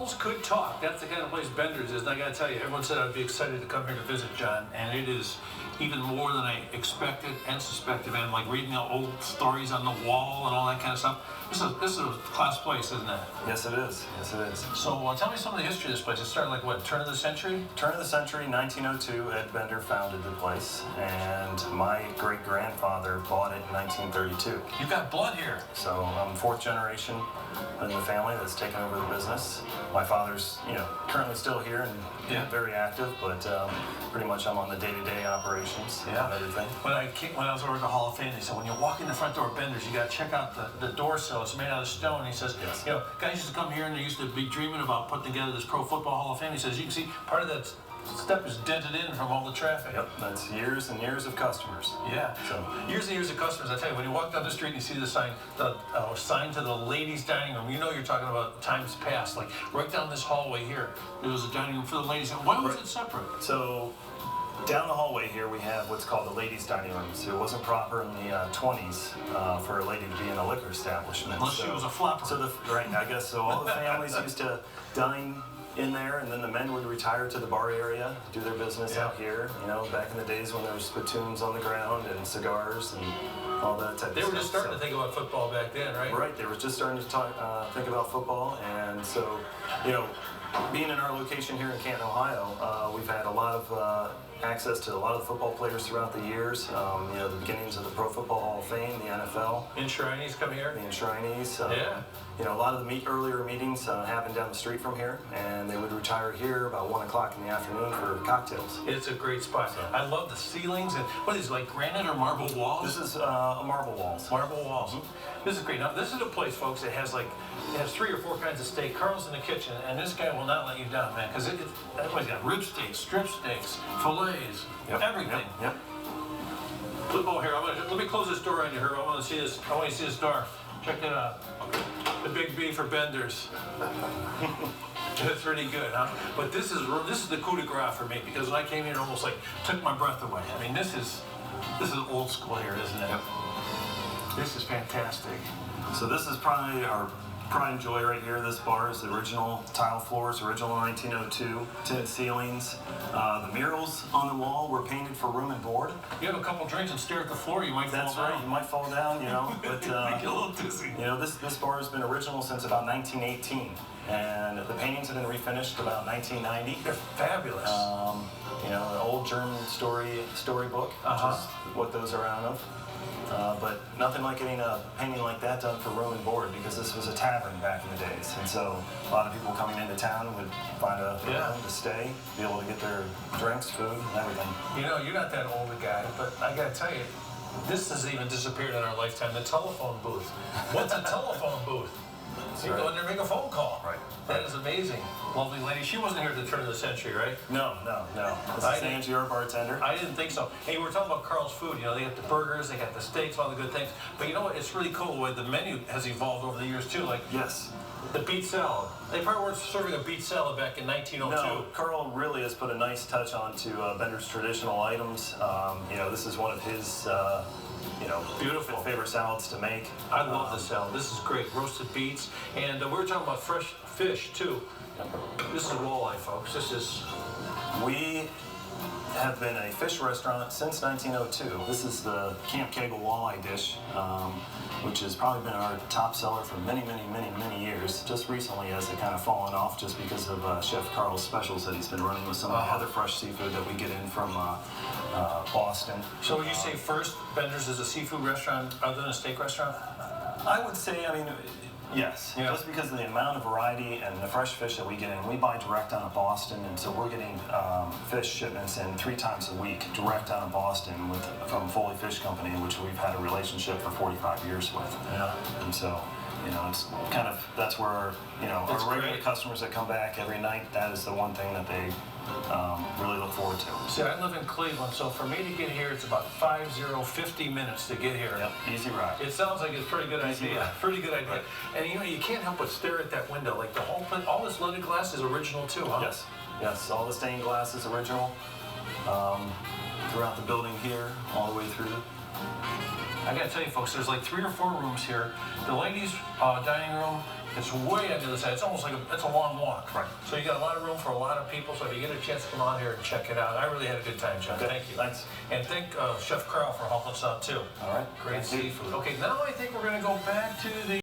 walls could talk. That's the kind of place Bender's is. And I got to tell you, everyone said I'd be excited to come here to visit, John, and it is even more than I expected and suspected. Man, like reading the old stories on the wall and all that kind of stuff. This is a class place, isn't it? Yes, it is. Yes, it is. So tell me some of the history of this place. It started like what, turn of the century? Turn of the century, 1902. Ed Bender founded the place, and my great-grandfather bought it in 1932. You've got blood here. So I'm fourth generation in the family that's taken over the business. My father's, currently still here and very active, but pretty much I'm on the day-to-day operations and everything. When I was over at the Hall of Fame, they said when you walk in the front door of Bender's, you got to check out the door sill. It's made out of stone. He says, guys used to come here and they used to be dreaming about putting together this Pro Football Hall of Fame. He says, you can see part of that step is dented in from all the traffic. Yep, that's years and years of customers. Yeah, so years and years of customers. I tell you, when you walk down the street and you see the sign, sign to the ladies' dining room, you're talking about times past. Like right down this hallway here, there was a dining room for the ladies. Why was it separate? So down the hallway here we have what's called the ladies' dining room. So it wasn't proper in the 20s for a lady to be in a liquor establishment. Unless she was a flapper. So I guess so. All the families used to dine in there, and then the men would retire to the bar area, do their business out here. Back in the days when there was spittoons on the ground and cigars and all that type of stuff. They were just starting to think about football back then, right? Right. They were just starting to think about football, and so being in our location here in Canton, Ohio, we've had a lot of access to a lot of the football players throughout the years. The beginnings of the Pro Football Hall of Fame, the NFL. Enshrinees come here? The enshrinees. A lot of the earlier meetings happened down the street from here, and they would retire here about 1 o'clock in the afternoon for cocktails. It's a great spot. I love the ceilings, and what is it, like granite or marble walls? This is marble walls. Marble walls. This is great. Now, this is a place, folks, that has 3 or 4 kinds of steak. Carl's in the kitchen, and this guy will not let you down, man, because everybody's got rib steaks, strip steaks, fillets, everything. Yep. Football here. Let me close this door on you, Herb. I want to see this. I want to see this door. Check it out. The big B for Bender's. That's pretty good, huh? But this is the coup de grace for me, because when I came here, it almost took my breath away. I mean, this is old school here, isn't it? Yep. This is fantastic. So this is probably our pride and joy right here. This bar is the original tile floors, original 1902, tinted ceilings. The murals on the wall were painted for room and board. You have a couple drinks and stare at the floor, you might fall down. That's right, you might fall down, but make you a little dizzy. This bar has been original since about 1918, and the paintings have been refinished about 1990. They're fabulous. An old German storybook, which is what those are out of. But nothing like getting a painting like that done for room and board, because this was a tavern back in the days, and so a lot of people coming into town would find a room to stay, be able to get their drinks, food, and everything. You're not that old a guy, but I gotta tell you, this has even disappeared in our lifetime. The telephone booth. What's a telephone booth? You go in there and make a phone call. Right. That is amazing. Lovely lady. She wasn't here at the turn of the century, right? No. This is Angie, our bartender. I didn't think so. Hey, we're talking about Carl's food. They got the burgers, they got the steaks, all the good things. But you know what? It's really cool the way the menu has evolved over the years, too. Yes. The beet salad. They probably weren't serving a beet salad back in 1902. No, Carl really has put a nice touch onto Bender's traditional items. This is one of his beautiful favorite salads to make. I love the salad. This is great. Roasted beets. And we were talking about fresh fish, too. This is walleye, folks. We have been a fish restaurant since 1902. This is the Camp Kegel walleye dish, which has probably been our top seller for many, many, many, many years. Just recently has it kind of fallen off just because of Chef Carl's specials that he's been running with some of the other fresh seafood that we get in from Boston. So would you say first Bender's is a seafood restaurant other than a steak restaurant? I would say, yes. Yeah. Just because of the amount of variety and the fresh fish that we get in. We buy direct out of Boston, and so we're getting fish shipments in 3 times a week direct out of Boston from Foley Fish Company, which we've had a relationship for 45 years with. Yeah. And so, it's kind of, that's where our regular customers that come back every night, that is the one thing that they really look forward to. See, I live in Cleveland, so for me to get here, it's about 50 minutes to get here. Yep, easy ride. It sounds like it's a pretty good idea. Pretty good idea. Right. And you can't help but stare at that window. Like the whole place, all this leaded glass is original too, huh? Yes, all the stained glass is original. Throughout the building here, all the way through. I gotta tell you folks, there's like 3 or 4 rooms here. The ladies' dining room, it's way on the other side. It's almost like it's a long walk. Right. So you got a lot of room for a lot of people. So if you get a chance to come on here and check it out, I really had a good time, John. Okay, Thank you. thanks. And thank Chef Carl for helping us out too. All right. Great Thank you. seafood. Okay, now I think we're gonna go back to the